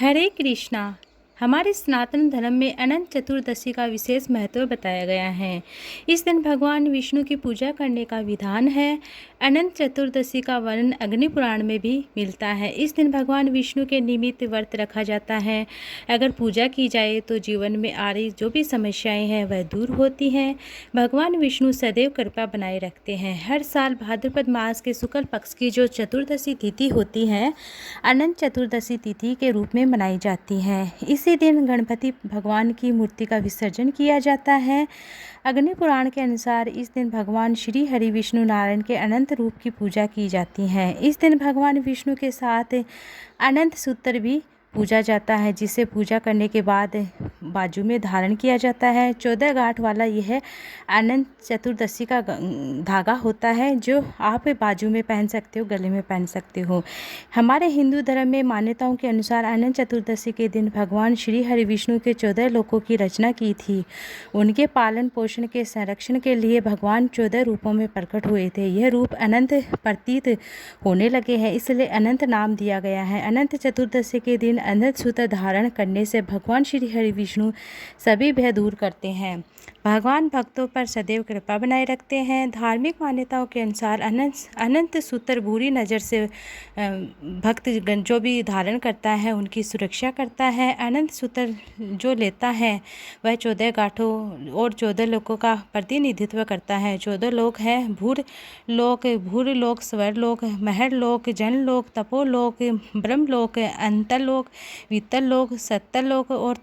हरे कृष्णा। हमारे सनातन धर्म में अनंत चतुर्दशी का विशेष महत्व बताया गया है। इस दिन भगवान विष्णु की पूजा करने का विधान है। अनंत चतुर्दशी का वर्णन अग्नि पुराण में भी मिलता है। इस दिन भगवान विष्णु के निमित्त व्रत रखा जाता है। अगर पूजा की जाए तो जीवन में आ रही जो भी समस्याएं हैं वह दूर होती हैं। भगवान विष्णु सदैव कृपा बनाए रखते हैं। हर साल भाद्रपद मास के शुक्ल पक्ष की जो चतुर्दशी तिथि होती है, अनंत चतुर्दशी तिथि के रूप में मनाई जाती है। इसी दिन गणपति भगवान की मूर्ति का विसर्जन किया जाता है। अग्नि पुराण के अनुसार इस दिन भगवान श्री हरि विष्णु नारायण के अनंत रूप की पूजा की जाती है। इस दिन भगवान विष्णु के साथ अनंत सूत्र भी पूजा जाता है, जिसे पूजा करने के बाद बाजू में धारण किया जाता है। 14 गांठ वाला यह अनंत चतुर्दशी का धागा होता है, जो आप बाजू में पहन सकते हो, गले में पहन सकते हो। हमारे हिंदू धर्म में मान्यताओं के अनुसार अनंत चतुर्दशी के दिन भगवान श्री हरि विष्णु के 14 लोकों की रचना की थी। उनके पालन पोषण के संरक्षण के लिए भगवान 14 रूपों में प्रकट हुए थे। यह रूप अनंत प्रतीत होने लगे हैं, इसलिए अनंत नाम दिया गया है। अनंत चतुर्दशी के दिन अनंत सूत्र धारण करने से भगवान श्री हरि विष्णु सभी भय दूर करते हैं। भगवान भक्तों पर सदैव कृपा बनाए रखते हैं। धार्मिक मान्यताओं के अनुसार अनंत सूत्र बुरी नज़र से भक्त जो भी धारण करता है उनकी सुरक्षा करता है। अनंत सूत्र जो लेता है वह 14 गांठों और 14 लोकों का प्रतिनिधित्व करता है। 14 लोक हैं भूरलोक, स्वरलोक, महरलोक, जनलोक, तपोलोक, ब्रह्मलोक, अंतरलोक, वितरलोक, सत्तरलोक और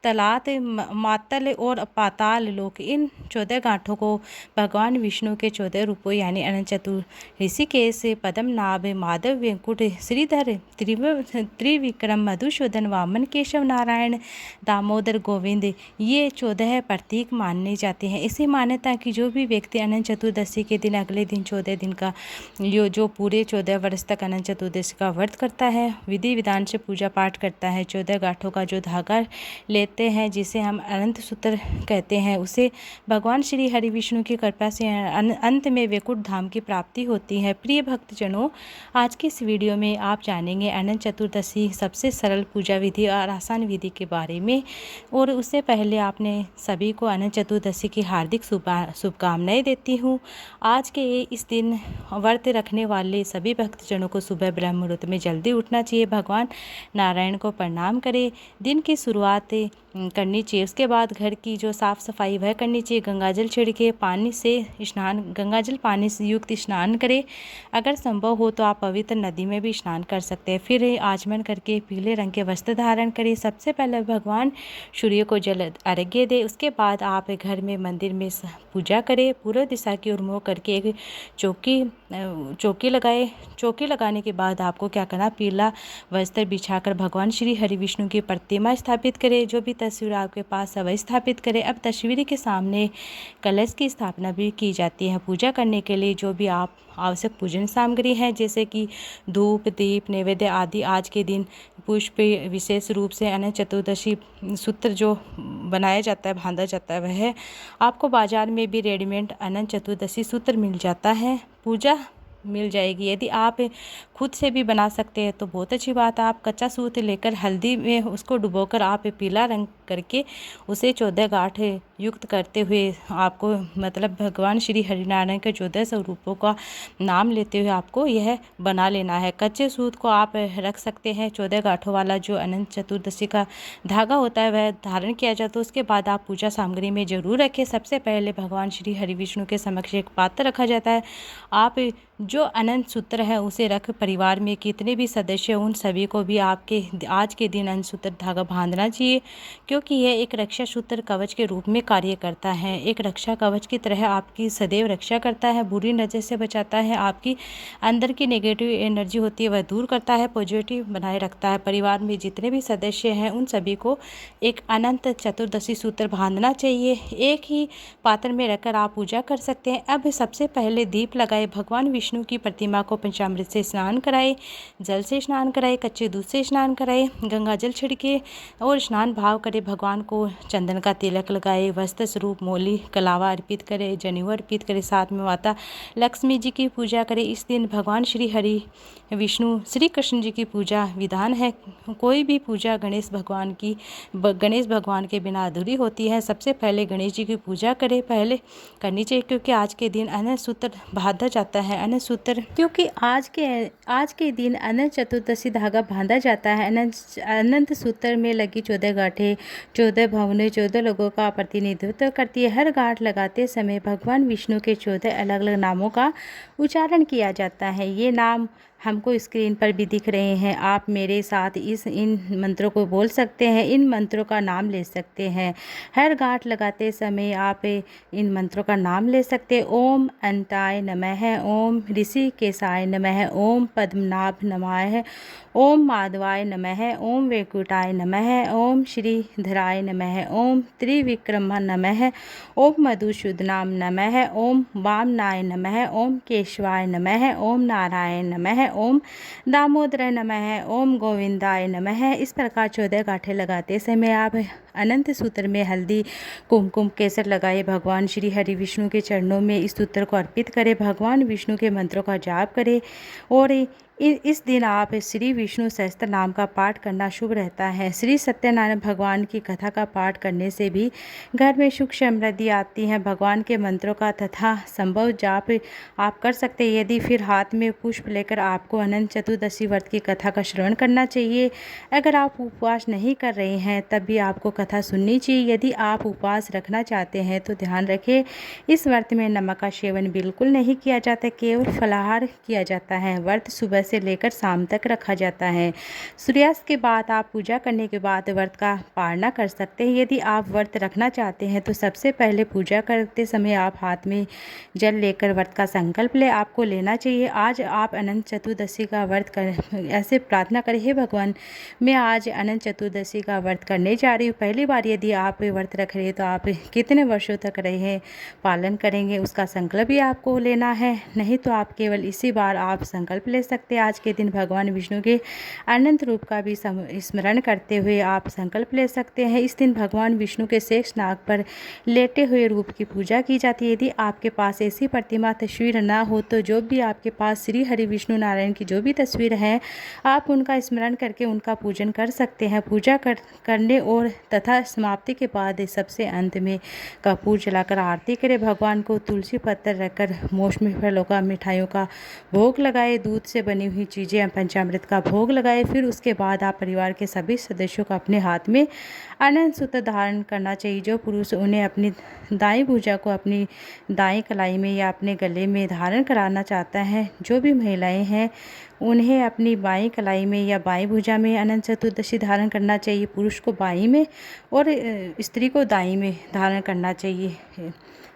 तलात, मातल और पाताल लोक। इन 14 गांठों को भगवान विष्णु के 14 रूपों यानी अनंत चतुर, ऋषिकेश, पद्मनाभ, माधव, वेंकुट, श्रीधर, त्रिविक्रम, मधुसूदन, वामन, केशव, नारायण, दामोदर, गोविंद, ये 14 प्रतीक माने जाते हैं। इसी मान्यता की जो भी व्यक्ति अनंत चतुर्दशी के दिन अगले दिन 14 दिन का जो पूरे 14 वर्ष तक अनंत चतुर्दशी का व्रत करता है, विधि विधान से पूजा पाठ करता है, 14 गांठों का जो धागा लेते हैं जिसे हम अनंत सूत्र कहते हैं, उसे भगवान श्री हरि विष्णु की कृपा से अंत में वैकुंठ धाम की प्राप्ति होती है। प्रिय भक्तजनों, आज की इस वीडियो में आप जानेंगे अनंत चतुर्दशी सबसे सरल पूजा विधि और आसान विधि के बारे में। और उससे पहले आपने सभी को अनंत चतुर्दशी की हार्दिक शुभकामनाएं देती हूँ। आज के इस दिन व्रत रखने वाले सभी भक्तजनों को सुबह ब्रह्म मुहूर्त में जल्दी उठना चाहिए। भगवान नारायण को प्रणाम करें, दिन की शुरुआत करनी चाहिए। उसके बाद घर की जो साफ़ सफाई वह करनी चाहिए। गंगाजल छिड़ के गंगाजल पानी से युक्त स्नान करें। अगर संभव हो तो आप पवित्र नदी में भी स्नान कर सकते हैं। फिर आचमन करके पीले रंग के वस्त्र धारण करें। सबसे पहले भगवान सूर्य को जल अर्घ्य दें। उसके बाद आप घर में मंदिर में पूजा करें। पूर्व दिशा की ओर मुँह करके एक चौकी लगाए। चौकी लगाने के बाद आपको क्या करना, पीला वस्त्र बिछाकर भगवान श्री हरि विष्णु की प्रतिमा स्थापित करें। जो भी तस्वीर आपके पास है वह स्थापित करें। अब तस्वीर के सामने कलश की स्थापना भी की जाती है। पूजा करने के लिए जो भी आप आवश्यक पूजन सामग्री है, जैसे कि धूप, दीप, नैवेद्य आदि, आज के दिन पुष्प, विशेष रूप से अनंत चतुर्दशी सूत्र जो बनाया जाता है, बांधा जाता है, वह आपको बाजार में भी रेडीमेड अनंत चतुर्दशी सूत्र मिल जाता है। पूजा मिल जाएगी। यदि आप खुद से भी बना सकते हैं तो बहुत अच्छी बात है। आप कच्चा सूत लेकर हल्दी में उसको डुबोकर आप पीला रंग करके उसे 14 गांठ युक्त करते हुए आपको मतलब भगवान श्री हरिनारायण के 14 स्वरूपों का नाम लेते हुए आपको यह बना लेना है। कच्चे सूत को आप रख सकते हैं। 14 गांठों वाला जो अनंत चतुर्दशी का धागा होता है वह धारण किया जाता है। उसके बाद आप पूजा सामग्री में जरूर रखें। सबसे पहले भगवान श्री हरि विष्णु के समक्ष एक पात्र रखा जाता है। आप जो अनंत सूत्र है उसे रख परिवार में कितने भी सदस्य उन सभी को भी आपके आज के दिन अनंत सूत्र धागा बांधना चाहिए, क्योंकि यह एक रक्षा सूत्र कवच के रूप में कार्य करता है। एक रक्षा कवच की तरह आपकी सदैव रक्षा करता है, बुरी नज़र से बचाता है, आपकी अंदर की नेगेटिव एनर्जी होती है वह दूर करता है, पॉजिटिव बनाए रखता है। परिवार में जितने भी सदस्य हैं उन सभी को एक अनंत चतुर्दशी सूत्र बांधना चाहिए। एक ही पात्र में रखकर आप पूजा कर सकते हैं। अब सबसे पहले दीप लगाए। भगवान विष्णु विष्णु की प्रतिमा को पंचामृत से स्नान कराए, जल से स्नान कराए, कच्चे दूध से स्नान कराए, गंगा जल छिड़के और स्नान भाव करे, भगवान को चंदन का तिलक लगाए, वस्त्र स्वरूप मोली कलावा अर्पित करे, जनेऊ अर्पित करे, साथ में माता लक्ष्मी जी की पूजा करे। इस दिन भगवान श्री हरि विष्णु श्री कृष्ण जी की पूजा विधान है। कोई भी पूजा गणेश भगवान के बिना अधूरी होती है। सबसे पहले गणेश जी की पूजा करें, पहले करनी चाहिए, क्योंकि आज के दिन अनंत सूत्र बांधा जाता है। अनंत सूत्र क्योंकि आज के दिन अनंत चतुर्दशी धागा बांधा जाता है। अनंत सूत्र में लगी 14 गांठें 14 भवनें 14 लोगों का प्रतिनिधित्व करती है। हर गांठ लगाते समय भगवान विष्णु के 14 अलग अलग नामों का उच्चारण किया जाता है। ये नाम हमको स्क्रीन पर भी दिख रहे हैं। आप मेरे साथ इन मंत्रों को बोल सकते हैं, इन मंत्रों का नाम ले सकते हैं। हर गांठ लगाते समय आप इन मंत्रों का नाम ले सकते हैं। ओम अंताय नमः, ओम ऋषिकेशाय नमः, ओम पद्मनाभ नमः, ओम माधवाय नमः, ओम वैकुंठाय नमः, ओम श्रीधराय नमः, ओम त्रिविक्रम नमः, ओम मधुसूदनाम नमः, ओम वामनाय नमः, ओम केशवाय नमः, ओम नारायण नमः, ओम दामोदर नमः, ओम गोविंदाय नमः। इस प्रकार 14 गांठें लगाते समय आप अनंत सूत्र में हल्दी कुमकुम केसर लगाए, भगवान श्री हरि विष्णु के चरणों में इस सूत्र को अर्पित करें, भगवान विष्णु के मंत्रों का जाप करें और इस दिन आप श्री विष्णु सहस्त्र नाम का पाठ करना शुभ रहता है। श्री सत्यनारायण भगवान की कथा का पाठ करने से भी घर में सुख समृद्धि आती है। भगवान के मंत्रों का तथा संभव जाप आप कर सकते हैं। यदि फिर हाथ में पुष्प लेकर आपको अनंत चतुर्दशी व्रत की कथा का श्रवण करना चाहिए। अगर आप उपवास नहीं कर रहे हैं तब भी आपको कथा सुननी चाहिए। यदि आप उपवास रखना चाहते हैं तो ध्यान रखें, इस व्रत में नमक का सेवन बिल्कुल नहीं किया जाता, केवल फलाहार किया जाता है। व्रत सुबह से लेकर शाम तक रखा जाता है। सूर्यास्त के बाद आप पूजा करने के बाद व्रत का पालना कर सकते हैं। यदि आप व्रत रखना चाहते हैं तो सबसे पहले पूजा करते समय आप हाथ में जल लेकर व्रत का संकल्प ले आपको लेना चाहिए। आज आप अनंत चतुर्दशी का व्रत कर ऐसे प्रार्थना करें, हे भगवान मैं आज अनंत चतुर्दशी का व्रत करने जा रही हूँ। पहली बार यदि आप व्रत रख रहे हैं तो आप कितने वर्षों तक रहे पालन करेंगे उसका संकल्प भी आपको लेना है। नहीं तो आप केवल इसी बार आप संकल्प ले सकते हैं। आज के दिन भगवान विष्णु के अनंत रूप का भी स्मरण करते हुए आप संकल्प ले सकते हैं। इस दिन भगवान विष्णु के शेष नाग पर लेटे हुए रूप की पूजा की जाती है। यदि आपके पास ऐसी प्रतिमा तस्वीर ना हो तो जो भी आपके पास श्री हरि विष्णु नारायण की जो भी तस्वीर है आप उनका स्मरण करके उनका पूजन कर सकते हैं। पूजा करने और तथा समाप्ति के बाद सबसे अंत में कपूर जलाकर आरती करें। भगवान को तुलसी पत्थर रखकर मौसमी फलों का मिठाइयों का भोग लगाए, दूध से बनी हुई चीज़ें पंचामृत का भोग लगाए। फिर उसके बाद आप परिवार के सभी सदस्यों को अपने हाथ में अनंत सूत्र धारण करना चाहिए। जो पुरुष उन्हें अपनी दाईं भुजा को अपनी दाईं कलाई में या अपने गले में धारण कराना चाहता है, जो भी महिलाएं हैं उन्हें अपनी बाईं कलाई में या बाईं भुजा में अनंत चतुर्दशी धारण करना चाहिए। पुरुष को बाईं में और स्त्री को दाईं में धारण करना चाहिए।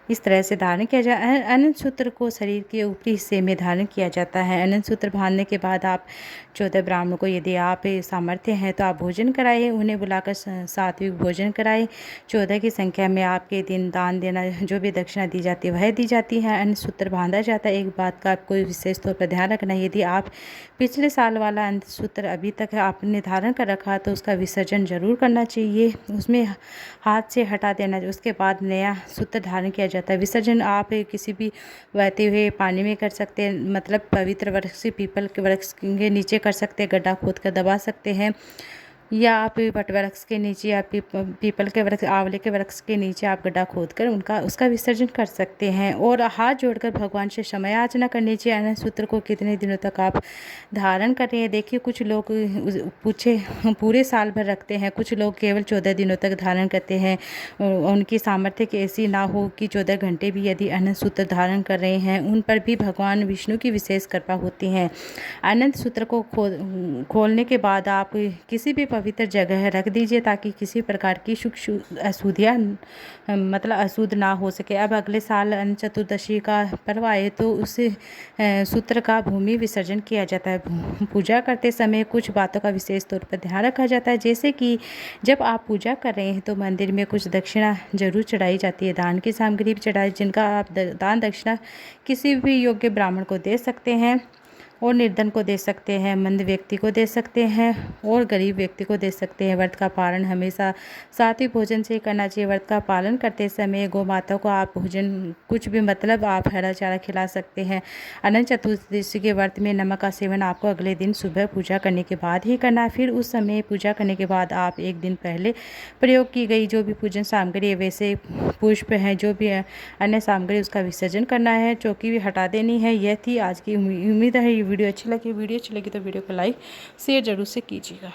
इस तरह से धारण किया जाए। अनंत सूत्र को शरीर के ऊपरी हिस्से में धारण किया जाता है। अनंत सूत्र बांधने के बाद आप 14 ब्राह्मणों को यदि आप सामर्थ्य हैं तो आप भोजन कराएं, उन्हें बुलाकर सात्विक भोजन कराएं। 14 की संख्या में आपके दिन दान देना जो भी दक्षिणा दी जाती है वह दी जाती है। अनंत सूत्र बांधा जाता है। एक बात का आपको विशेष तौर पर ध्यान रखना, यदि आप पिछले साल वाला अनंत सूत्र अभी तक आपने धारण कर रखा तो उसका विसर्जन जरूर करना चाहिए, उसमें हाथ से हटा देना। उसके बाद नया सूत्र धारण किया जाता है। विसर्जन आप किसी भी बहते हुए पानी में कर सकते हैं, मतलब पवित्र वृक्ष से पीपल के वृक्ष के नीचे कर सकते हैं, गड्ढा खोद कर दबा सकते हैं, या आप वट वृक्ष के नीचे या पीपल के वृक्ष आंवले के वृक्ष के नीचे आप गड्ढा खोद कर उसका विसर्जन कर सकते हैं। और हाथ जोड़कर भगवान से समय याचना करनी चाहिए। अनंत सूत्र को कितने दिनों तक आप धारण कर रहे हैं। देखिए कुछ लोग पूरे साल भर रखते हैं, कुछ लोग केवल 14 दिनों तक धारण करते हैं। उनकी सामर्थ्य की ऐसी ना हो कि 14 घंटे भी यदि अनंत सूत्र धारण कर रहे हैं, उन पर भी भगवान विष्णु की विशेष कृपा होती है। अनंत सूत्र को खोलने के बाद आप किसी भी पवित्र जगह रख दीजिए ताकि किसी प्रकार की अशुद्धियाँ मतलब अशुद्ध ना हो सके। अब अगले साल अनंत चतुर्दशी का पर्व आए तो उस सूत्र का भूमि विसर्जन किया जाता है। पूजा करते समय कुछ बातों का विशेष तौर पर ध्यान रखा जाता है, जैसे कि जब आप पूजा कर रहे हैं तो मंदिर में कुछ दक्षिणा जरूर चढ़ाई जाती है। दान की सामग्री भी चढ़ाई, जिनका आप दान दक्षिणा किसी भी योग्य ब्राह्मण को दे सकते हैं और निर्धन को दे सकते हैं, मंद व्यक्ति को दे सकते हैं और गरीब व्यक्ति को दे सकते हैं। व्रत का पालन हमेशा सात्विक भोजन से करना चाहिए। व्रत का पालन करते समय गौ माता को आप भोजन कुछ भी मतलब आप हरा चारा खिला सकते हैं। अनंत चतुर्दशी के व्रत में नमक का सेवन आपको अगले दिन सुबह पूजा करने के बाद ही करना है। फिर उस समय पूजा करने के बाद आप एक दिन पहले प्रयोग की गई जो भी पूजन सामग्री है, वैसे पुष्प हैं, जो भी अन्य सामग्री, उसका विसर्जन करना है, चौकी भी हटा देनी है। यह थी आज की। उम्मीद है वीडियो अच्छी लगी तो वीडियो को लाइक शेयर जरूर से कीजिएगा।